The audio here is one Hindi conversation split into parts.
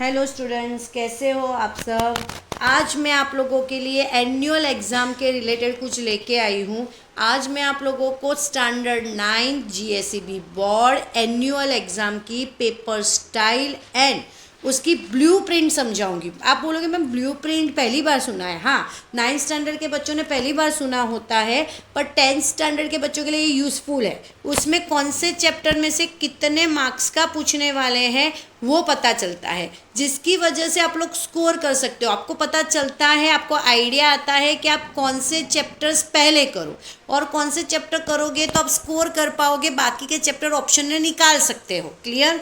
हेलो स्टूडेंट्स, कैसे हो आप सब। आज मैं आप लोगों के लिए एनुअल एग्ज़ाम के रिलेटेड कुछ लेके आई हूँ। आज मैं आप लोगों को standard 9 GSEB board annual exam की पेपर स्टाइल एंड उसकी ब्लूप्रिंट समझाऊंगी। आप बोलोगे मैम ब्लूप्रिंट पहली बार सुना है। हाँ, 9th स्टैंडर्ड के बच्चों ने पहली बार सुना होता है, पर 10th स्टैंडर्ड के बच्चों के लिए ये यूज़फुल है। उसमें कौन से चैप्टर में से कितने मार्क्स का पूछने वाले हैं वो पता चलता है, जिसकी वजह से आप लोग स्कोर कर सकते हो। आपको पता चलता है, आपको आइडिया आता है कि आप कौन से चैप्टर्स पहले करो और कौन से चैप्टर करोगे तो आप स्कोर कर पाओगे, बाकी के चैप्टर ऑप्शन में निकाल सकते हो। क्लियर।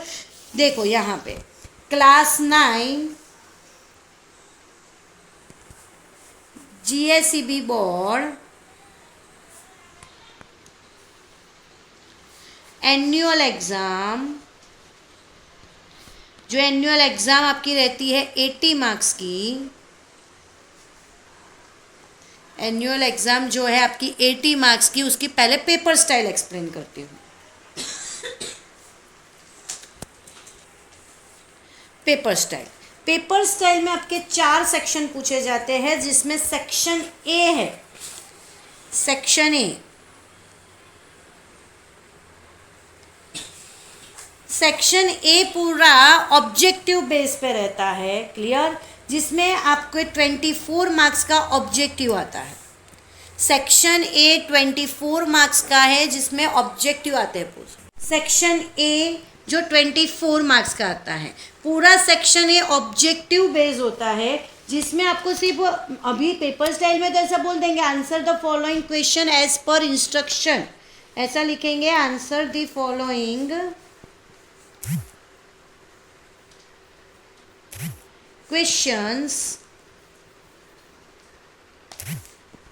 देखो यहाँ पे class 9 GSEB board annual exam, जो एनुअल एग्ज़ाम आपकी रहती है 80 मार्क्स की। एनुअल एग्ज़ाम जो है आपकी 80 मार्क्स की, उसकी पहले पेपर स्टाइल एक्सप्लेन करती हूँ। पेपर स्टाइल में आपके 4 सेक्शन पूछे जाते हैं, जिसमें सेक्शन ए है। सेक्शन ए, सेक्शन ए पूरा ऑब्जेक्टिव बेस पे रहता है। क्लियर। जिसमें आपको 24 मार्क्स का ऑब्जेक्टिव आता है। सेक्शन ए 24 मार्क्स का है, जिसमें ऑब्जेक्टिव आते हैं। सेक्शन ए जो 24 मार्क्स का आता है, पूरा सेक्शन ए ऑब्जेक्टिव बेस होता है, जिसमें आपको सिर्फ अभी पेपर स्टाइल में तो ऐसा बोल देंगे answer the following question as per instruction, ऐसा लिखेंगे answer the following questions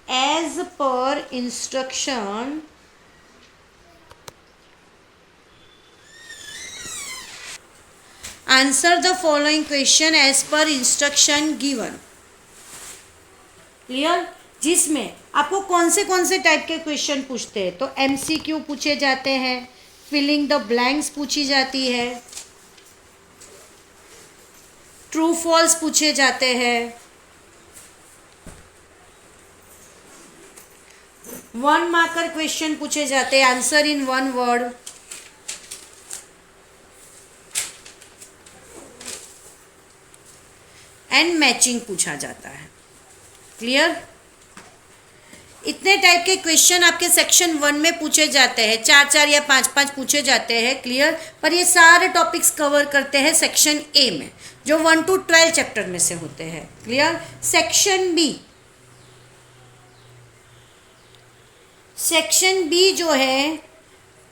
as per instruction answer the following question as per instruction given। Clear. जिसमें आपको कौन से टाइप के क्वेश्चन पूछते हैं, तो MCQ पूछे जाते हैं, फिलिंग द ब्लैंक्स पूछी जाती है, ट्रू फॉल्स पूछे जाते हैं, 1 मार्कर क्वेश्चन पूछे जाते हैं, answer in 1 word, and matching पूछा जाता है। क्लियर। इतने टाइप के क्वेश्चन आपके सेक्शन 1 में पूछे जाते हैं, 4 या 5 पूछे जाते हैं। क्लियर। पर ये सारे टॉपिक्स कवर करते हैं सेक्शन ए में, जो 1 to 12 चैप्टर में से होते हैं। Clear. Section B, section B जो है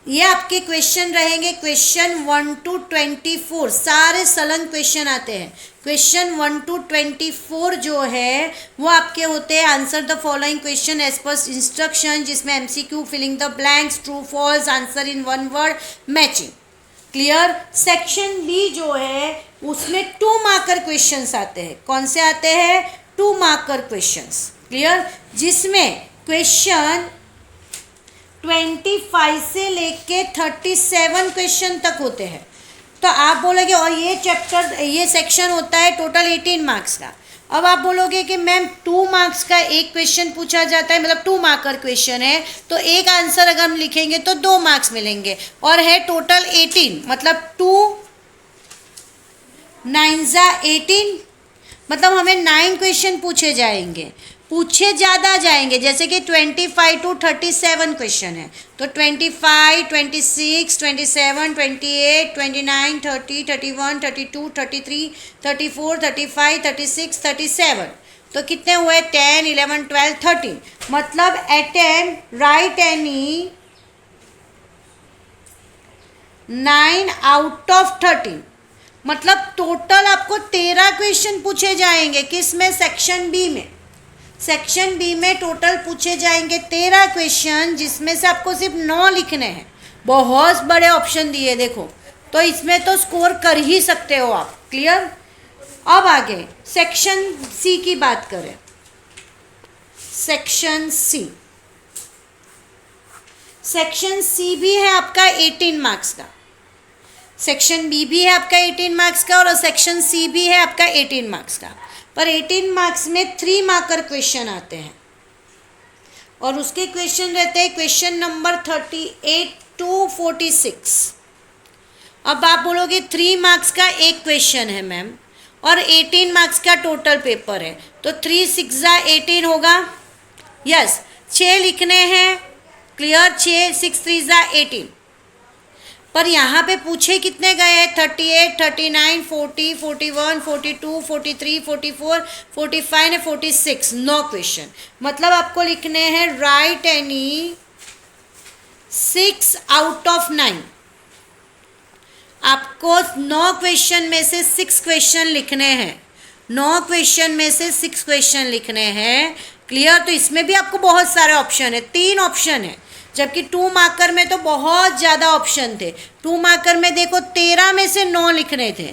ये आपके क्वेश्चन रहेंगे क्वेश्चन 1 to 24, सारे सलन क्वेश्चन आते हैं। क्वेश्चन 1 to 24 जो है वो आपके होते हैं answer the following question as per instruction, जिसमें MCQ, filling the blanks, true false, answer in 1 word, matching. Clear. Section B जो है उसमें 2 मार्कर क्वेश्चंस आते हैं। कौन से आते हैं? 2 मार्कर क्वेश्चंस। क्लियर। जिसमें क्वेश्चन 25 से लेके 37 क्वेश्चन तक होते हैं। तो आप बोलोगे और ये चैप्टर, ये सेक्शन होता है टोटल 18 मार्क्स का। अब आप बोलोगे कि मैम 2 मार्क्स का एक क्वेश्चन पूछा जाता है, मतलब 2 मार्कर क्वेश्चन है, तो एक आंसर अगर हम लिखेंगे तो 2 मार्क्स मिलेंगे, और है टोटल 18, मतलब 2 9 18, मतलब हमें 9 क्वेश्चन पूछे जाएंगे। पूछे ज़्यादा जाएंगे, जैसे कि 25 to 37 क्वेश्चन है, तो 25, 26, 27, 28, 29, 30, 31, 32, 33, 34, 35, 36, 37, तो कितने हुए? 10, 11, 12, 13। मतलब attempt right any 9 out of 13, मतलब टोटल आपको 13 क्वेश्चन पूछे जाएंगे। किस में? सेक्शन बी में। सेक्शन बी में टोटल पूछे जाएंगे 13 क्वेश्चन, जिसमें से आपको सिर्फ 9 लिखने हैं। बहुत बड़े ऑप्शन दिए देखो, तो इसमें तो स्कोर कर ही सकते हो आप। क्लियर। अब आगे सेक्शन सी की बात करें। सेक्शन सी, सेक्शन सी भी है आपका 18 मार्क्स का। सेक्शन बी भी है आपका 18 मार्क्स का और सेक्शन सी भी है आपका 18 मार्क्स का। पर 18 मार्क्स में 3 मार्कर क्वेश्चन आते हैं और उसके क्वेश्चन रहते हैं क्वेश्चन नंबर 38 to 46। अब आप बोलोगे 3 मार्क्स का एक क्वेश्चन है मैम और 18 मार्क्स का टोटल पेपर है, तो 3 6 18 होगा। यस, 6 लिखने हैं। क्लियर, 6 6 3 18। पर यहाँ पे पूछे कितने गए हैं? 38 39 40 41 42 43 44 45 और 46, 9 क्वेश्चन। मतलब आपको लिखने हैं राइट एनी 6 आउट ऑफ 9। आपको 9 क्वेश्चन में से 6 क्वेश्चन लिखने हैं। 9 क्वेश्चन में से 6 क्वेश्चन लिखने हैं। क्लियर, तो इसमें भी आपको बहुत सारे ऑप्शन है, 3 ऑप्शन है, जबकि 2 मार्कर में तो बहुत ज़्यादा ऑप्शन थे। 2 मार्कर में देखो 13 में से 9 लिखने थे।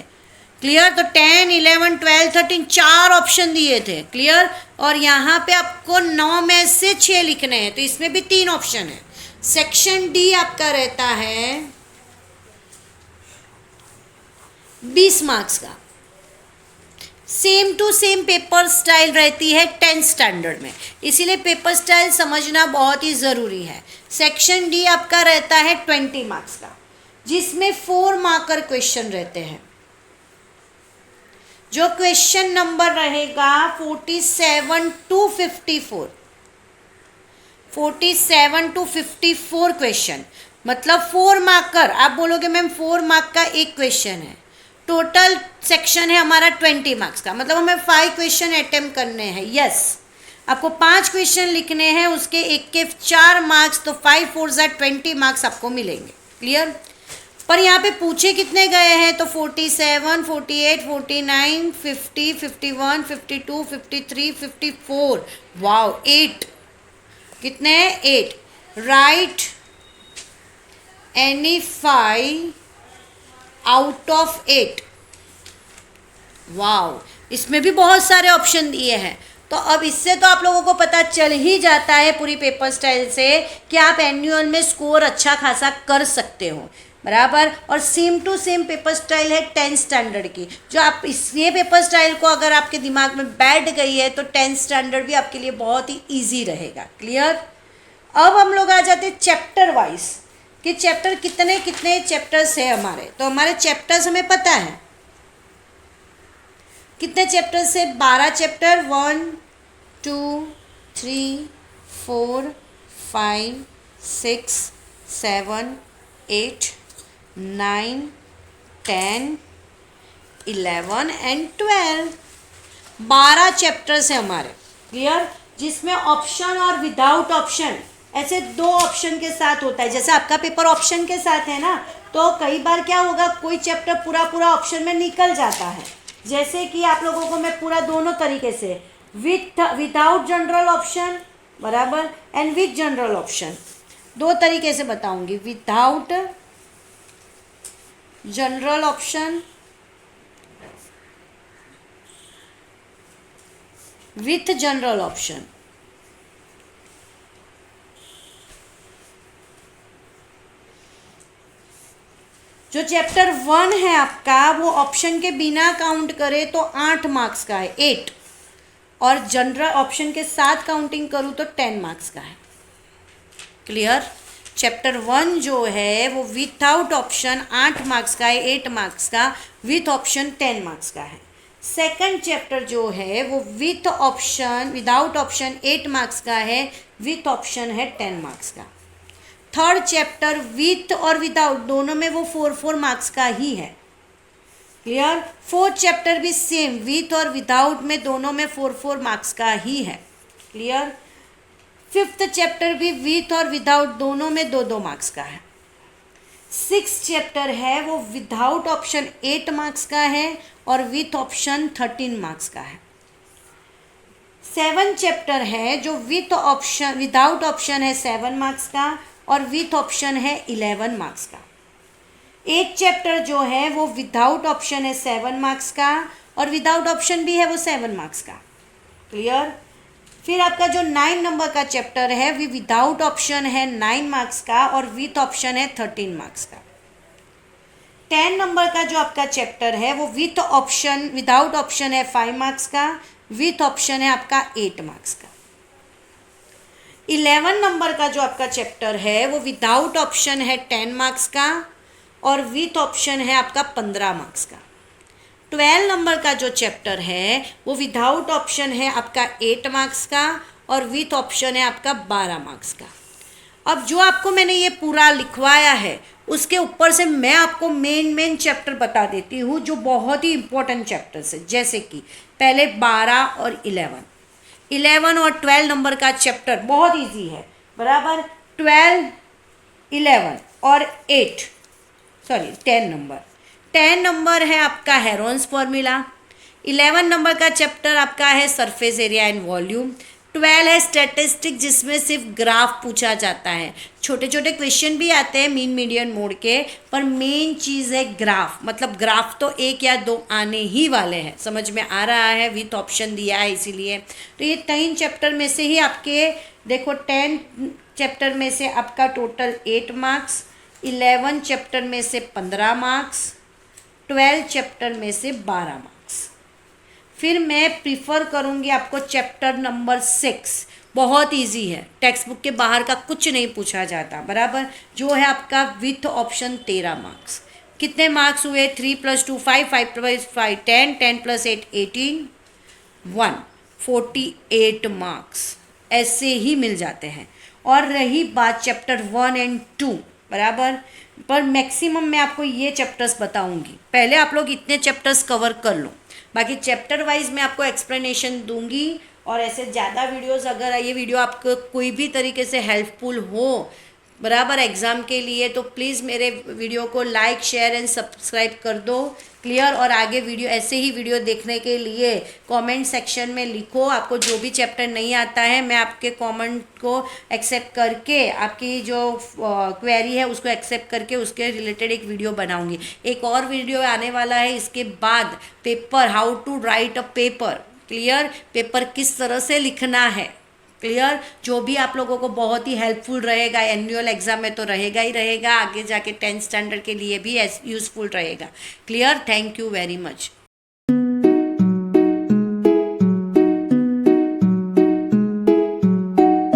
क्लियर, तो 10 11 12 13 4 ऑप्शन दिए थे। क्लियर, और यहाँ पे आपको 9 में से 6 लिखने हैं, तो इसमें भी 3 ऑप्शन है। सेक्शन डी आपका रहता है 20 मार्क्स का। Same to same paper style रहती है 10th स्टैंडर्ड में, इसीलिए पेपर स्टाइल समझना बहुत ही ज़रूरी है। सेक्शन डी आपका रहता है 20 मार्क्स का, जिसमें 4 मार्कर क्वेश्चन रहते हैं। जो क्वेश्चन नंबर रहेगा 47 to 54, 47 to 54 क्वेश्चन, मतलब 4 मार्कर। आप बोलोगे मैम 4 मार्क का एक क्वेश्चन है, टोटल सेक्शन है हमारा 20 मार्क्स का, मतलब हमें 5 क्वेश्चन अटेम्प्ट करने हैं। यस, आपको 5 क्वेश्चन लिखने हैं, उसके एक के 4 मार्क्स, तो 5 4 20 मार्क्स आपको मिलेंगे। क्लियर, पर यहाँ पे पूछे कितने गए हैं? तो 47 48 49 50 51 52 53 54। वाओ, 8 कितने हैं? 8। Right any 5 out of 8। Wow, इसमें भी बहुत सारे ऑप्शन दिए हैं। तो अब इससे तो आप लोगों को पता चल ही जाता है पूरी पेपर स्टाइल से कि आप एनुअल में स्कोर अच्छा खासा कर सकते हो, बराबर। और same to same paper style है 10th स्टैंडर्ड की। जो आप ये पेपर स्टाइल को अगर आपके दिमाग में बैठ गई है तो 10th स्टैंडर्ड भी आपके लिए बहुत ही ईजी रहेगा। क्लियर, अब हम लोग आ जाते हैं चैप्टर वाइज कि चैप्टर कितने कितने चैप्टर्स है हमारे। तो हमारे चैप्टर्स हमें पता है कितने चैप्टर्स है? 12 चैप्टर, 1 2 3 4 5 6 7 8 9 10 11 एंड 12। 12 चैप्टर्स है हमारे। क्लियर, जिसमें ऑप्शन और विदाउट ऑप्शन ऐसे 2 ऑप्शन के साथ होता है। जैसे आपका पेपर ऑप्शन के साथ है ना, तो कई बार क्या होगा, कोई चैप्टर पूरा पूरा ऑप्शन में निकल जाता है। जैसे कि आप लोगों को मैं पूरा दोनों तरीके से विदाउट जनरल ऑप्शन, बराबर, एंड विथ जनरल ऑप्शन, 2 तरीके से बताऊंगी। Without general option, with general option. जो चैप्टर 1 है आपका, वो ऑप्शन के बिना काउंट करे तो 8 मार्क्स का है, 8, और जनरल ऑप्शन के साथ काउंटिंग करूँ तो 10 मार्क्स का है। क्लियर, चैप्टर 1 जो है वो विदाउट ऑप्शन 8 मार्क्स का है, 8 मार्क्स का, विथ ऑप्शन 10 मार्क्स का है। सेकंड चैप्टर जो है वो with option, without option 8 marks का है, विथ ऑप्शन है 10 मार्क्स का। थर्ड चैप्टर विथ और विदाउट दोनों में वो 4 मार्क्स का ही है। क्लियर, फोर्थ चैप्टर भी सेम, विथ और विदाउट में दोनों में 4 मार्क्स का ही है। क्लियर, फिफ्थ चैप्टर भी विथ और विदाउट दोनों में 2 मार्क्स का है। सिक्स्थ चैप्टर है वो विदाउट ऑप्शन 8 मार्क्स का है और विथ ऑप्शन 13 मार्क्स का है। 7 चैप्टर है जो विथ ऑप्शन, विदाउट ऑप्शन है 7 मार्क्स का और विथ ऑप्शन है 11 मार्क्स का। 8 चैप्टर जो है वो विदाउट ऑप्शन है 7 मार्क्स का और विदाउट ऑप्शन भी है वो 7 मार्क्स का। क्लियर, फिर आपका जो 9 नंबर का चैप्टर है वो विदाउट ऑप्शन है 9 मार्क्स का और विथ ऑप्शन है 13 मार्क्स का। 10 नंबर का जो आपका चैप्टर है वो विथ ऑप्शन, विदाउट ऑप्शन है 5 मार्क्स का, विथ ऑप्शन है आपका 8 मार्क्स का। 11 नंबर का जो आपका चैप्टर है वो विदाउट ऑप्शन है 10 मार्क्स का और विथ ऑप्शन है आपका 15 मार्क्स का। 12 नंबर का जो चैप्टर है वो विदाउट ऑप्शन है आपका 8 मार्क्स का और विथ ऑप्शन है आपका 12 मार्क्स का। अब जो आपको मैंने ये पूरा लिखवाया है उसके ऊपर से मैं आपको मेन चैप्टर बता देती हूँ जो बहुत ही इंपॉर्टेंट चैप्टर्स है। जैसे कि पहले 12 और 11 और 12 नंबर का चैप्टर बहुत इजी है, बराबर। 12, 11 और 10 नंबर है आपका हेरोन्स फॉर्मूला। 11 नंबर का चैप्टर आपका है सरफेस एरिया एंड वॉल्यूम। 12 है स्टैटिस्टिक जिसमें सिर्फ ग्राफ पूछा जाता है। छोटे छोटे क्वेश्चन भी आते हैं मीन मीडियन मोड के, पर मेन चीज़ है ग्राफ। मतलब ग्राफ तो 1 या 2 आने ही वाले हैं, समझ में आ रहा है, विथ ऑप्शन दिया है इसीलिए। तो ये 3 चैप्टर में से ही आपके देखो 10 चैप्टर में से आपका टोटल 8 मार्क्स, 11 चैप्टर में से 15 मार्क्स, 12 चैप्टर में से 12 मार्क्स। फिर मैं प्रीफर करूँगी आपको चैप्टर नंबर 6, बहुत इजी है, टेक्स्ट बुक के बाहर का कुछ नहीं पूछा जाता, बराबर। जो है आपका विथ ऑप्शन 13 मार्क्स। कितने मार्क्स हुए? 3 + 2 5, 5 + 5 10, 10 + 8 18, 148 मार्क्स ऐसे ही मिल जाते हैं। और रही बात चैप्टर 1 और 2, बराबर, पर मैक्सिमम मैं आपको ये चैप्टर्स बताऊंगी। पहले आप लोग इतने चैप्टर्स कवर कर लो, बाकी चैप्टर वाइज मैं आपको एक्सप्लेनेशन दूंगी। और ऐसे ज़्यादा वीडियोस, अगर ये वीडियो आपको कोई भी तरीके से हेल्पफुल हो, बराबर, एग्ज़ाम के लिए, तो प्लीज़ मेरे वीडियो को लाइक, शेयर एंड सब्सक्राइब कर दो। क्लियर। और आगे वीडियो, ऐसे ही वीडियो देखने के लिए कमेंट सेक्शन में लिखो आपको जो भी चैप्टर नहीं आता है। मैं आपके कमेंट को एक्सेप्ट करके, आपकी जो क्वेरी है उसको एक्सेप्ट करके उसके रिलेटेड एक वीडियो बनाऊंगी। एक और वीडियो आने वाला है इसके बाद, paper, how to write a paper. Clear. Paper किस तरह से लिखना है। क्लियर। जो भी आप लोगों को बहुत ही हेल्पफुल रहेगा, एनुअल एग्जाम में तो रहेगा ही रहेगा, आगे जाके 10th स्टैंडर्ड के लिए भी यूज़फुल रहेगा। Clear. Thank you very much.